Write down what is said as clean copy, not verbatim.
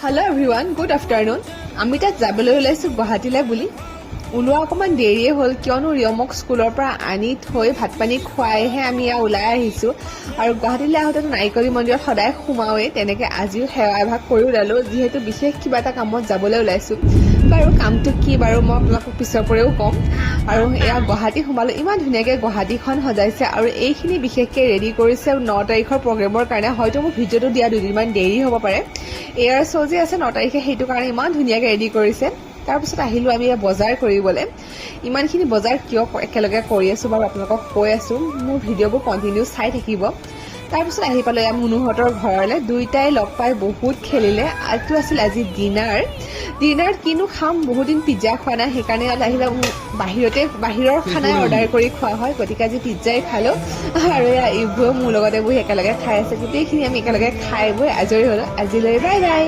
Hello everyone, good afternoon. আমি তাত যাবলৈ ওলাইছো গুৱাহাটীলৈ বুলি ওলোৱা অকমান দেৰিয়ে হ'ল কিয়নো ৰিয়মক স্কুলৰ পৰা আনি থৈ ভাত পানী খুৱাইহে আমি ওলাই আহিছো আৰু গুৱাহাটীলৈ আহোঁতে নাৰিকলী মন্দিৰত সদায় সোমাওৱেই তেনেকৈ আজিও সেৱা এভাগ কৰি ওলালোঁ যিহেতু বিশেষ কিবা এটা কামত যাবলৈ ওলাইছো বাৰু কামটো কি বাৰু মই আপোনালোকক পিছৰ পৰেও ক'ম আৰু এয়া গুৱাহাটী সোমালোঁ ইমান ধুনীয়াকৈ গুৱাহাটীখন সজাইছে আৰু এইখিনি বিশেষকৈ ৰেডি কৰিছে 9 তাৰিখৰ প্ৰগ্ৰেমৰ কাৰণে হয়তো মোৰ ভিডিঅ'টো দিয়া দুদিনমান দেৰি হ'ব পাৰে এয়াৰ শ্ব' যে আছে 9 তাৰিখে সেইটো কাৰণে ইমান ধুনীয়াকৈ ৰেডি কৰিছে তাৰপিছত আহিলোঁ আমি বজাৰ কৰিবলৈ ইমানখিনি বজাৰ কিয় একেলগে কৰি আছোঁ বাৰু আপোনালোকক কৈ আছোঁ মোৰ ভিডিঅ'বোৰ কণ্টিনিউ চাই থাকিব তাৰপিছত আহি পালোঁ এয়া মুনুহঁতৰ ঘৰলৈ দুইটাই লগ পাই বহুত খেলিলে এইটো আছিল আজি ডিনাৰ কিনো খাম বহুত দিন পিজ্জা খোৱা নাই সেইকাৰণে আহিলে বাহিৰৰ খানাই অৰ্ডাৰ কৰি খোৱা হয় গতিকে আজি পিজ্জাই খালোঁ আৰু এয়া ইবোৰেও মোৰ লগতে বহি একেলগে খাই আছে গোটেইখিনি আমি একেলগে খাই বৈ আজৰি হ'লোঁ আজিলৈ বাই বাই